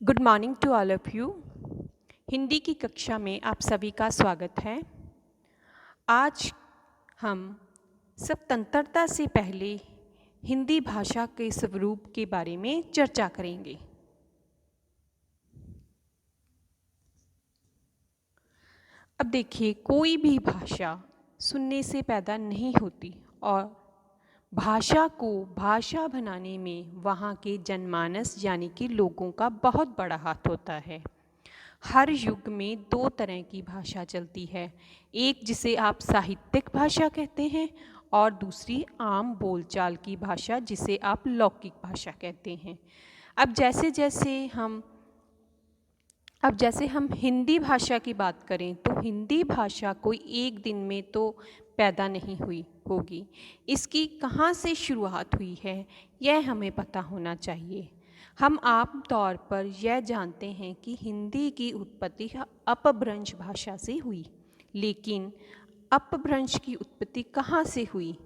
Good morning to all of you. Hindi की कक्षा में आप सभी का स्वागत है। आज हम स्वतंत्रता से पहले हिंदी भाषा के स्वरूप के बारे में चर्चा करेंगे। अब देखिए, कोई भी भाषा सुनने से पैदा नहीं होती और भाषा को भाषा बनाने में वहाँ के जनमानस यानी कि लोगों का बहुत बड़ा हाथ होता है। हर युग में दो तरह की भाषा चलती है, एक जिसे आप साहित्यिक भाषा कहते हैं और दूसरी आम बोलचाल की भाषा जिसे आप लौकिक भाषा कहते हैं। अब जैसे हम हिंदी भाषा की बात करें तो हिंदी भाषा कोई एक दिन में तो पैदा नहीं हुई होगी। इसकी कहाँ से शुरुआत हुई है यह हमें पता होना चाहिए। हम आम तौर पर यह जानते हैं कि हिंदी की उत्पत्ति अपभ्रंश भाषा से हुई, लेकिन अपभ्रंश की उत्पत्ति कहाँ से हुई?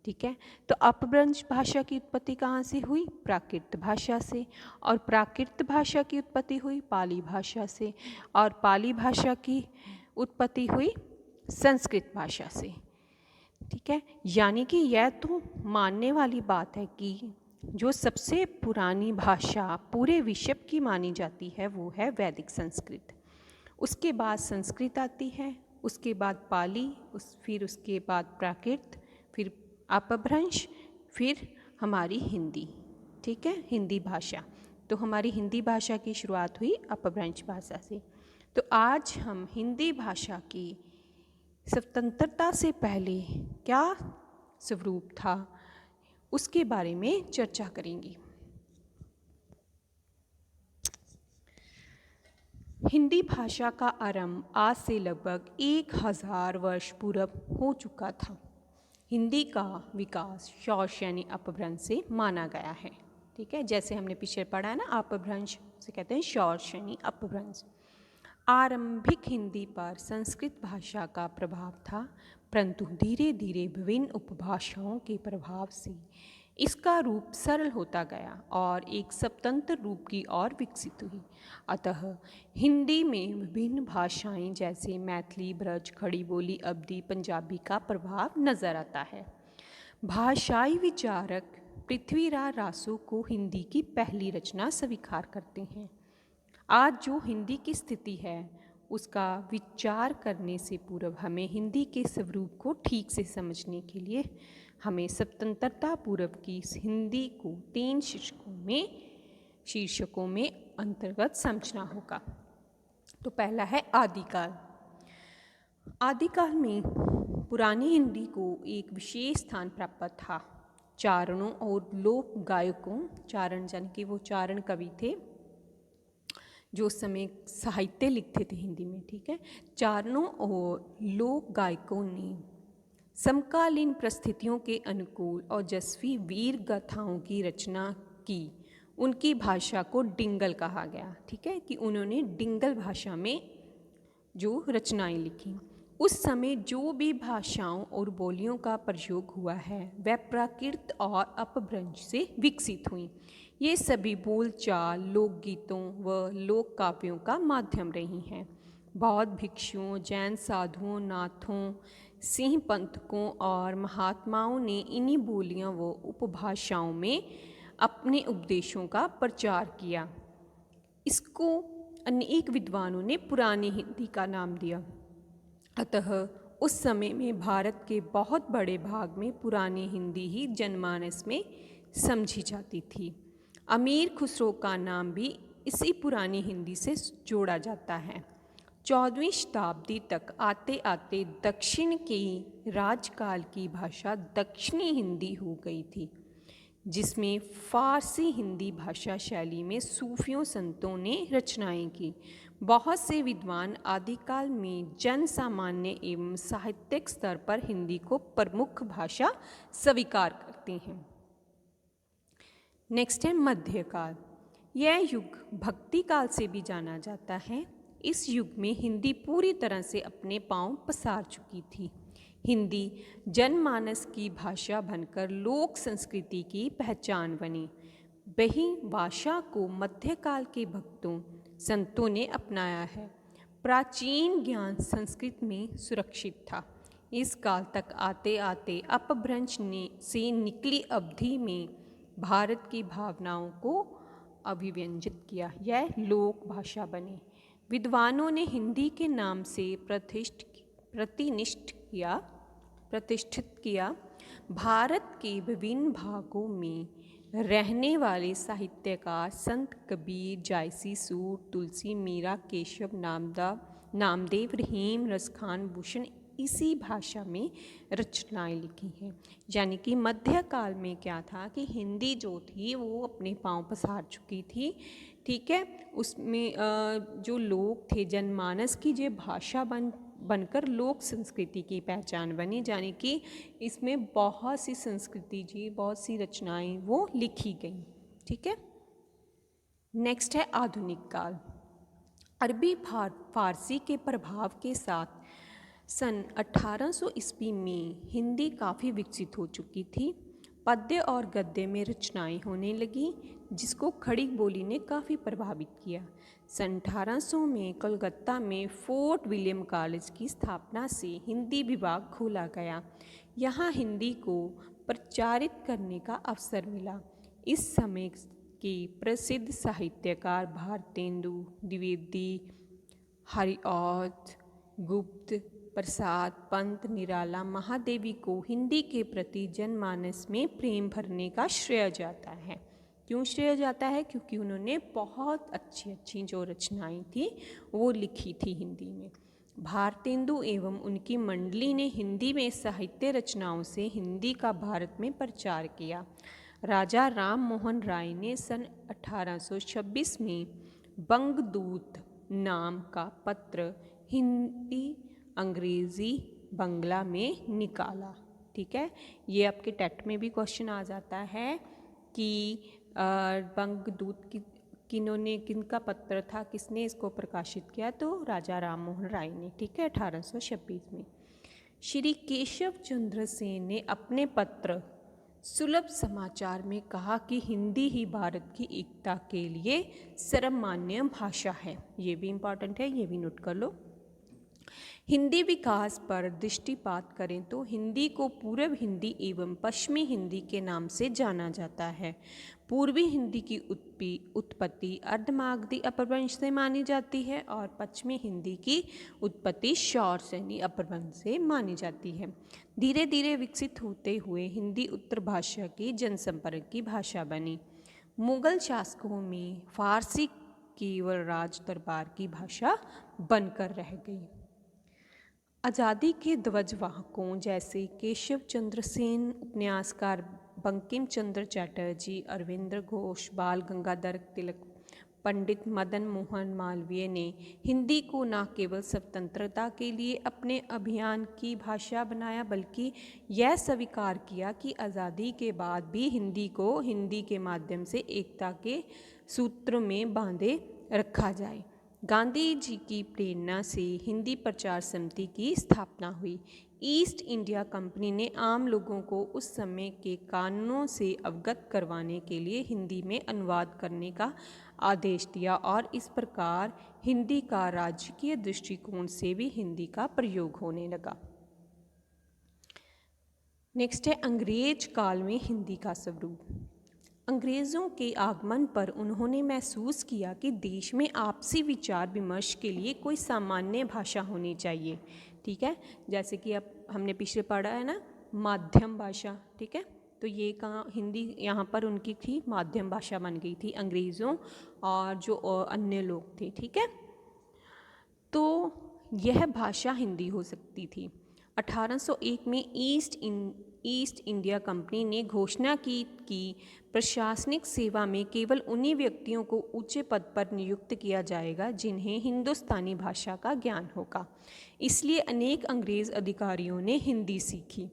ठीक है, तो अपभ्रंश भाषा की उत्पत्ति कहाँ से हुई? प्राकृत भाषा से। और प्राकृत भाषा की उत्पत्ति हुई पाली भाषा से, और पाली भाषा की उत्पत्ति हुई संस्कृत भाषा से। ठीक है, यानी कि यह तो मानने वाली बात है कि जो सबसे पुरानी भाषा पूरे विश्व की मानी जाती है वो है वैदिक संस्कृत। उसके बाद संस्कृत आती है, उसके बाद पाली, फिर उसके बाद प्राकृत, फिर अपभ्रंश, फिर हमारी हिंदी। ठीक है, हिंदी भाषा। तो हमारी हिंदी भाषा की शुरुआत हुई अपभ्रंश भाषा से। तो आज हम हिंदी भाषा की स्वतंत्रता से पहले क्या स्वरूप था उसके बारे में चर्चा करेंगे। हिंदी भाषा का आरंभ आज से लगभग 1000 वर्ष पूर्व हो चुका था। हिंदी का विकास शौर्ष यानी अपभ्रंश से माना गया है। ठीक है, जैसे हमने पीछे पढ़ा है ना, अपभ्रंश से कहते हैं शौर्ष यानी अपभ्रंश। आरंभिक हिंदी पर संस्कृत भाषा का प्रभाव था, परंतु धीरे धीरे विभिन्न उपभाषाओं के प्रभाव से इसका रूप सरल होता गया और एक स्वतंत्र रूप की ओर विकसित हुई। अतः हिंदी में विभिन्न भाषाएं जैसे मैथिली, ब्रज, खड़ी बोली, अवधी, पंजाबी का प्रभाव नजर आता है। भाषाई विचारक पृथ्वीराज रासो को हिंदी की पहली रचना स्वीकार करते हैं। आज जो हिंदी की स्थिति है उसका विचार करने से पूर्व हमें हिंदी के स्वरूप को ठीक से समझने के लिए हमें स्वतंत्रता पूर्व की हिंदी को 3 शीर्षकों में अंतर्गत समझना होगा। तो पहला है आदिकाल। आदिकाल में पुरानी हिंदी को एक विशेष स्थान प्राप्त था। चारणों और लोक गायकों, चारण यानी कि वो चारण कवि थे जो उस समय साहित्य लिखते थे हिंदी में। ठीक है, चारणों और लोक गायकों ने समकालीन परिस्थितियों के अनुकूल और जस्वी वीर गाथाओं की रचना की। उनकी भाषा को डिंगल कहा गया। ठीक है, कि उन्होंने डिंगल भाषा में जो रचनाएं लिखी। उस समय जो भी भाषाओं और बोलियों का प्रयोग हुआ है वह प्राकृत और अपभ्रंश से विकसित हुई। ये सभी बोलचाल, लोकगीतों व लोक काव्यों का माध्यम रही हैं। बौद्ध भिक्षुओं, जैन साधुओं, नाथों, सिंह पंथकों और महात्माओं ने इन्हीं बोलियां व उपभाषाओं में अपने उपदेशों का प्रचार किया। इसको अनेक विद्वानों ने पुरानी हिंदी का नाम दिया। अतः उस समय में भारत के बहुत बड़े भाग में पुरानी हिंदी ही जनमानस में समझी जाती थी। अमीर खुसरो का नाम भी इसी पुरानी हिंदी से जोड़ा जाता है। 14वीं शताब्दी तक आते आते दक्षिण के राजकाल की भाषा दक्षिणी हिंदी हो गई थी, जिसमें फारसी हिंदी भाषा शैली में सूफियों संतों ने रचनाएं की। बहुत से विद्वान आदिकाल में जन सामान्य एवं साहित्यिक स्तर पर हिंदी को प्रमुख भाषा स्वीकार करते हैं। नेक्स्ट है मध्यकाल। यह युग भक्ति काल से भी जाना जाता है। इस युग में हिंदी पूरी तरह से अपने पांव पसार चुकी थी। हिंदी जनमानस की भाषा बनकर लोक संस्कृति की पहचान बनी। वही भाषा को मध्यकाल के भक्तों संतों ने अपनाया है। प्राचीन ज्ञान संस्कृत में सुरक्षित था। इस काल तक आते आते अपभ्रंश से निकली अवधि में भारत की भावनाओं को अभिव्यंजित किया। यह लोक भाषा बनी। विद्वानों ने हिंदी के नाम से प्रतिष्ठित किया। भारत के विभिन्न भागों में रहने वाले साहित्यकार संत कबीर, जायसी सूत, तुलसी, मीरा, केशव, नामदेव, रहीम, रसखान, भूषण इसी भाषा में रचनाएं लिखी हैं। यानी कि मध्यकाल में क्या था कि हिंदी जो थी वो अपने पांव पसार चुकी थी। ठीक है, उसमें जो लोग थे, जनमानस की जो भाषा बनकर लोक संस्कृति की पहचान बनी। यानी कि इसमें बहुत सी संस्कृति जी, बहुत सी रचनाएं वो लिखी गई। ठीक है, नेक्स्ट है आधुनिक काल। अरबी फारसी के प्रभाव के साथ सन 1800 ईस्वी में हिंदी काफ़ी विकसित हो चुकी थी। पद्य और गद्य में रचनाएं होने लगी, जिसको खड़ी बोली ने काफ़ी प्रभावित किया। सन 1800 में कलकत्ता में फोर्ट विलियम कॉलेज की स्थापना से हिंदी विभाग खोला गया। यहाँ हिंदी को प्रचारित करने का अवसर मिला। इस समय के प्रसिद्ध साहित्यकार भारतेंदु द्विवेदी, हरिऔध, गुप्त, प्रसाद, पंत, निराला, महादेवी को हिंदी के प्रति जनमानस में प्रेम भरने का श्रेय जाता है। क्यों श्रेय जाता है? क्योंकि उन्होंने बहुत अच्छी अच्छी जो रचनाएं थी वो लिखी थी हिंदी में। भारतेंदु एवं उनकी मंडली ने हिंदी में साहित्य रचनाओं से हिंदी का भारत में प्रचार किया। राजा राम मोहन राय ने सन 1826 में बंगदूत नाम का पत्र हिंदी, अंग्रेज़ी, बंगला में निकाला। ठीक है, ये आपके टेट में भी क्वेश्चन आ जाता है कि बंगदूत किनका पत्र था, किसने इसको प्रकाशित किया? तो राजा राम मोहन राय ने। ठीक है, 1826 में। श्री केशव चंद्र सेन ने अपने पत्र सुलभ समाचार में कहा कि हिंदी ही भारत की एकता के लिए सर्वमान्य भाषा है। ये भी इम्पॉर्टेंट है, ये भी नोट कर लो। हिंदी विकास पर दृष्टिपात करें तो हिंदी को पूर्व हिंदी एवं पश्चिमी हिंदी के नाम से जाना जाता है। पूर्वी हिंदी की उत्पत्ति अर्धमागधी अपभ्रंश से मानी जाती है और पश्चिमी हिंदी की उत्पत्ति शौरसेनी अपभ्रंश से मानी जाती है। धीरे धीरे विकसित होते हुए हिंदी उत्तर भाषा की जनसंपर्क की भाषा बनी। मुगल शासकों में फारसी केवल राज दरबार की भाषा बनकर रह गई। आज़ादी के ध्वजवाहकों जैसे केशव चंद्र सेन, उपन्यासकार बंकिम चंद्र चटर्जी, अरविंद घोष, बाल गंगाधर तिलक, पंडित मदन मोहन मालवीय ने हिंदी को न केवल स्वतंत्रता के लिए अपने अभियान की भाषा बनाया, बल्कि यह स्वीकार किया कि आज़ादी के बाद भी हिंदी को हिंदी के माध्यम से एकता के सूत्र में बांधे रखा जाए। गांधी जी की प्रेरणा से हिंदी प्रचार समिति की स्थापना हुई। ईस्ट इंडिया कंपनी ने आम लोगों को उस समय के कानूनों से अवगत करवाने के लिए हिंदी में अनुवाद करने का आदेश दिया और इस प्रकार हिंदी का राजकीय दृष्टिकोण से भी हिंदी का प्रयोग होने लगा। नेक्स्ट है अंग्रेज काल में हिंदी का स्वरूप। अंग्रेज़ों के आगमन पर उन्होंने महसूस किया कि देश में आपसी विचार विमर्श के लिए कोई सामान्य भाषा होनी चाहिए। ठीक है, जैसे कि अब हमने पीछे पढ़ा है ना, माध्यम भाषा। ठीक है, तो ये कहाँ हिंदी यहाँ पर उनकी थी, माध्यम भाषा बन गई थी अंग्रेज़ों और जो अन्य लोग थे। ठीक है, तो यह भाषा हिंदी हो सकती थी। 1801 में ईस्ट इंडिया कंपनी ने घोषणा की कि प्रशासनिक सेवा में केवल उन्हीं व्यक्तियों को ऊंचे पद पर नियुक्त किया जाएगा जिन्हें हिंदुस्तानी भाषा का ज्ञान होगा। इसलिए अनेक अंग्रेज़ अधिकारियों ने हिंदी सीखी।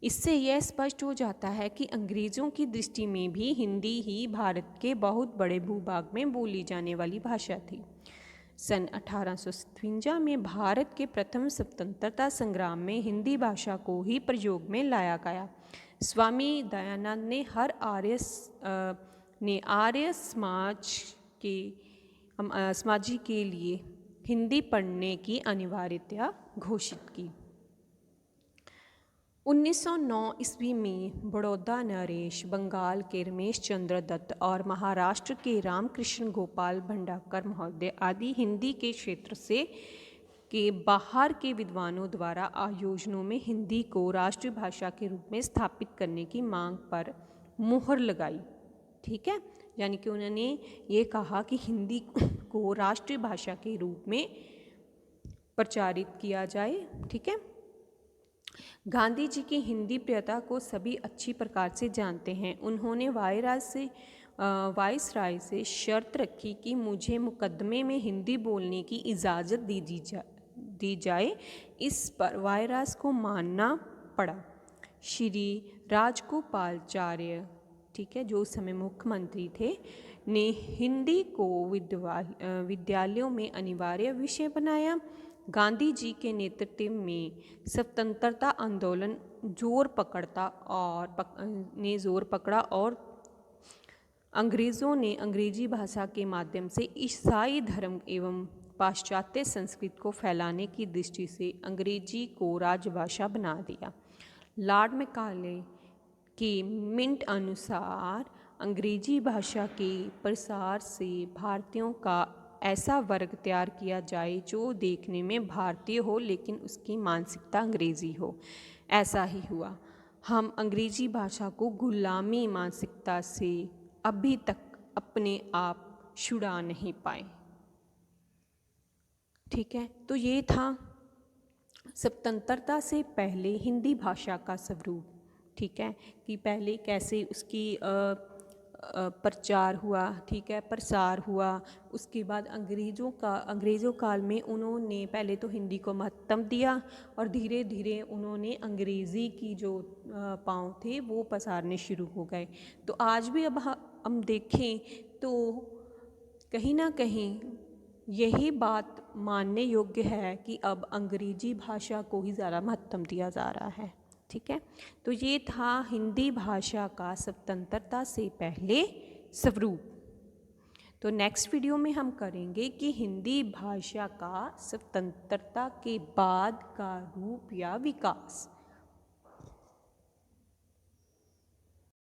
इससे यह स्पष्ट हो जाता है कि अंग्रेज़ों की दृष्टि में भी हिंदी ही भारत के बहुत बड़े भूभाग में बोली जाने वाली भाषा थी। सन 1857 में भारत के प्रथम स्वतंत्रता संग्राम में हिंदी भाषा को ही प्रयोग में लाया गया। स्वामी दयानंद ने हर आर्य ने आर्य समाज के लिए हिंदी पढ़ने की अनिवार्यता घोषित की। 1909 ईस्वी में बड़ौदा नरेश, बंगाल के रमेश चंद्र दत्त और महाराष्ट्र के रामकृष्ण गोपाल भंडारकर महोदय आदि हिंदी के क्षेत्र से के बाहर के विद्वानों द्वारा आयोजनों में हिंदी को राष्ट्रीय भाषा के रूप में स्थापित करने की मांग पर मुहर लगाई। ठीक है, यानी कि उन्होंने ये कहा कि हिंदी को राष्ट्रीय भाषा के रूप में प्रचारित किया जाए। ठीक है, गांधी जी की हिंदी प्रियता को सभी अच्छी प्रकार से जानते हैं। उन्होंने वायसराय से शर्त रखी कि मुझे मुकदमे में हिंदी बोलने की इजाज़त दी जाए। इस पर वायसराय को मानना पड़ा। श्री राजगोपालाचार्य, ठीक है, जो उस समय मुख्यमंत्री थे, ने हिंदी को विद्यालयों में अनिवार्य विषय बनाया। गांधी जी के नेतृत्व में स्वतंत्रता आंदोलन जोर पकड़ा और अंग्रेज़ों ने अंग्रेजी भाषा के माध्यम से ईसाई धर्म एवं पाश्चात्य संस्कृति को फैलाने की दृष्टि से अंग्रेजी को राजभाषा बना दिया। लॉर्ड मैकाले के मिंट अनुसार अंग्रेजी भाषा के प्रसार से भारतीयों का ऐसा वर्ग तैयार किया जाए जो देखने में भारतीय हो लेकिन उसकी मानसिकता अंग्रेज़ी हो। ऐसा ही हुआ। हम अंग्रेजी भाषा को गुलामी मानसिकता से अभी तक अपने आप छुड़ा नहीं पाए। ठीक है, तो ये था स्वतंत्रता से पहले हिंदी भाषा का स्वरूप। ठीक है, कि पहले कैसे उसकी प्रचार हुआ, ठीक है, प्रसार हुआ। उसके बाद अंग्रेज़ों काल में उन्होंने पहले तो हिंदी को महत्व दिया और धीरे धीरे उन्होंने अंग्रेज़ी की जो पाँव थे वो पसारने शुरू हो गए। तो आज भी अब हम देखें तो कहीं ना कहीं यही बात मानने योग्य है कि अब अंग्रेजी भाषा को ही ज़्यादा महत्व दिया जा रहा है। ठीक है, तो ये था हिंदी भाषा का स्वतंत्रता से पहले स्वरूप। तो नेक्स्ट वीडियो में हम करेंगे कि हिंदी भाषा का स्वतंत्रता के बाद का रूप या विकास।